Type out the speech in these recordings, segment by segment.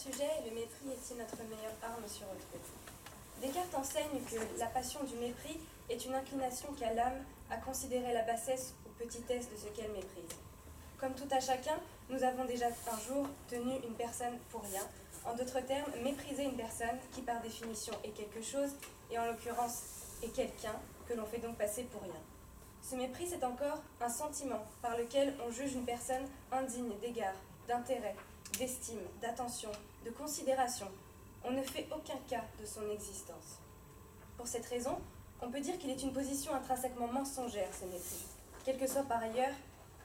Sujet, le mépris est-il notre meilleure arme sur autrui? Descartes enseigne que la passion du mépris est une inclination qu'a l'âme à considérer la bassesse ou petitesse de ce qu'elle méprise. Comme tout à chacun, nous avons déjà un jour tenu une personne pour rien. En d'autres termes, mépriser une personne qui par définition est quelque chose, et en l'occurrence est quelqu'un, que l'on fait donc passer pour rien. Ce mépris, c'est encore un sentiment par lequel on juge une personne indigne d'égard, d'intérêt, d'estime, d'attention, de considération. On ne fait aucun cas de son existence. Pour cette raison, on peut dire qu'il est une position intrinsèquement mensongère, ce mépris, quelles que soient par ailleurs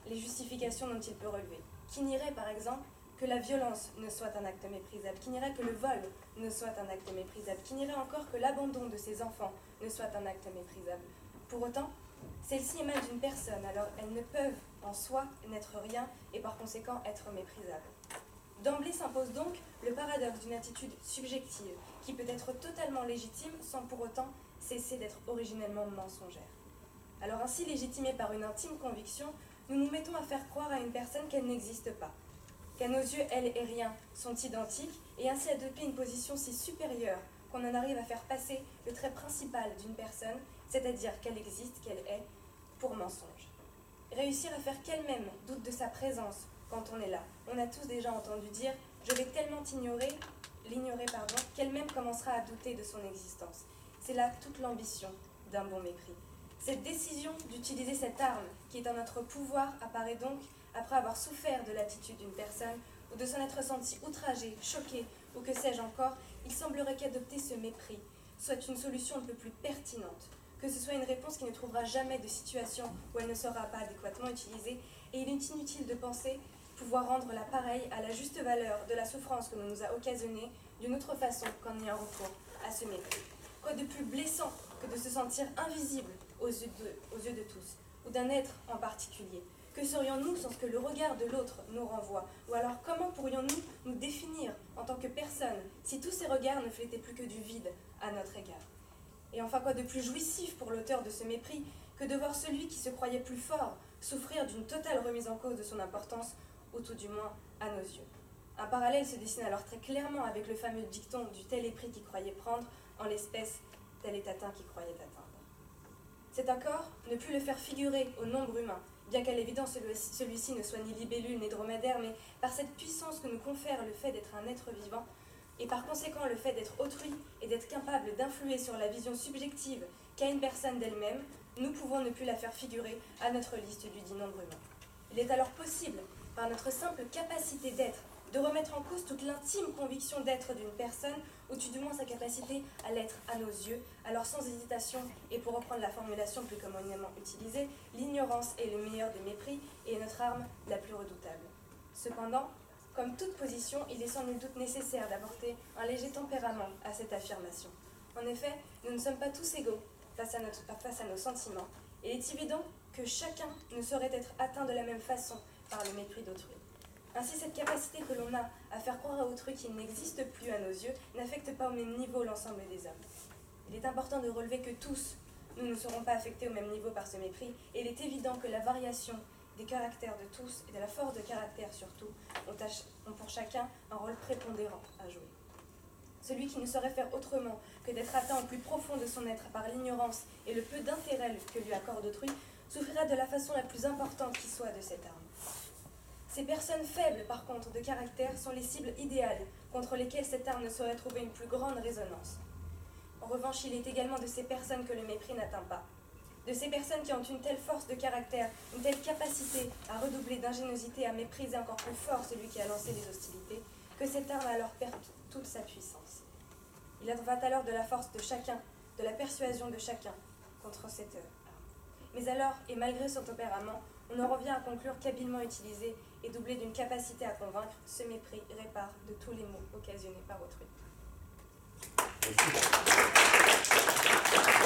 les justifications dont il peut relever. Qui nierait, par exemple, que la violence ne soit un acte méprisable, qui nierait que le vol ne soit un acte méprisable, qui nierait encore que l'abandon de ses enfants ne soit un acte méprisable. Pour autant, celles-ci émanent d'une personne, alors elles ne peuvent en soi n'être rien et par conséquent être méprisables. D'emblée s'impose donc le paradoxe d'une attitude subjective qui peut être totalement légitime sans pour autant cesser d'être originellement mensongère. Alors ainsi légitimée par une intime conviction, nous nous mettons à faire croire à une personne qu'elle n'existe pas, qu'à nos yeux elle et rien sont identiques et ainsi adopter une position si supérieure qu'on en arrive à faire passer le trait principal d'une personne, c'est-à-dire qu'elle existe, qu'elle est, pour mensonge. Réussir à faire qu'elle-même doute de sa présence quand on est là. On a tous déjà entendu dire « je vais tellement l'ignorer, qu'elle-même commencera à douter de son existence ». C'est là toute l'ambition d'un bon mépris. Cette décision d'utiliser cette arme qui est en notre pouvoir apparaît donc après avoir souffert de l'attitude d'une personne ou de s'en être senti outragé, choqué ou que sais-je encore, il semblerait qu'adopter ce mépris soit une solution un peu plus pertinente, que ce soit une réponse qui ne trouvera jamais de situation où elle ne sera pas adéquatement utilisée, et il est inutile de penser pouvoir rendre la pareille à la juste valeur de la souffrance que l'on nous a occasionnée d'une autre façon qu'en ayant recours à ce mépris. Quoi de plus blessant que de se sentir invisible aux yeux de tous, ou d'un être en particulier? Que serions-nous sans ce que le regard de l'autre nous renvoie? Ou alors comment pourrions-nous nous définir en tant que personne si tous ces regards ne flétaient plus que du vide à notre égard? Et enfin, quoi de plus jouissif pour l'auteur de ce mépris que de voir celui qui se croyait plus fort souffrir d'une totale remise en cause de son importance, ou tout du moins à nos yeux. Un parallèle se dessine alors très clairement avec le fameux dicton du tel est pris qui croyait prendre, en l'espèce tel est atteint qui croyait atteindre. C'est encore ne plus le faire figurer au nombre humain, bien qu'à l'évidence celui-ci ne soit ni libellule ni dromadaire, mais par cette puissance que nous confère le fait d'être un être vivant, et par conséquent le fait d'être autrui et d'être capable d'influer sur la vision subjective qu'a une personne d'elle-même, nous pouvons ne plus la faire figurer à notre liste du dit nombre humain. Il est alors possible, par notre simple capacité d'être, de remettre en cause toute l'intime conviction d'être d'une personne, ou tout du moins sa capacité à l'être à nos yeux, alors sans hésitation, et pour reprendre la formulation plus communément utilisée, l'ignorance est le meilleur des mépris et est notre arme la plus redoutable. Cependant, comme toute position, il est sans nul doute nécessaire d'apporter un léger tempérament à cette affirmation. En effet, nous ne sommes pas tous égaux face à nos sentiments, et il est évident que chacun ne saurait être atteint de la même façon par le mépris d'autrui. Ainsi, cette capacité que l'on a à faire croire à autrui qu'il n'existe plus à nos yeux n'affecte pas au même niveau l'ensemble des hommes. Il est important de relever que tous, nous ne serons pas affectés au même niveau par ce mépris, et il est évident que la variation des caractères de tous, et de la force de caractère surtout, ont pour chacun un rôle prépondérant à jouer. Celui qui ne saurait faire autrement que d'être atteint au plus profond de son être par l'ignorance et le peu d'intérêt que lui accorde autrui, souffrira de la façon la plus importante qui soit de cette arme. Ces personnes faibles, par contre, de caractère, sont les cibles idéales contre lesquelles cette arme ne saurait trouver une plus grande résonance. En revanche, il est également de ces personnes que le mépris n'atteint pas. De ces personnes qui ont une telle force de caractère, une telle capacité à redoubler d'ingéniosité, à mépriser encore plus fort celui qui a lancé les hostilités, que cette arme alors perd toute sa puissance. Il en va alors de la force de chacun, de la persuasion de chacun contre cette arme. Mais alors, et malgré son tempérament, on en revient à conclure qu'habilement utilisé et doublé d'une capacité à convaincre, ce mépris répare de tous les maux occasionnés par autrui. Merci.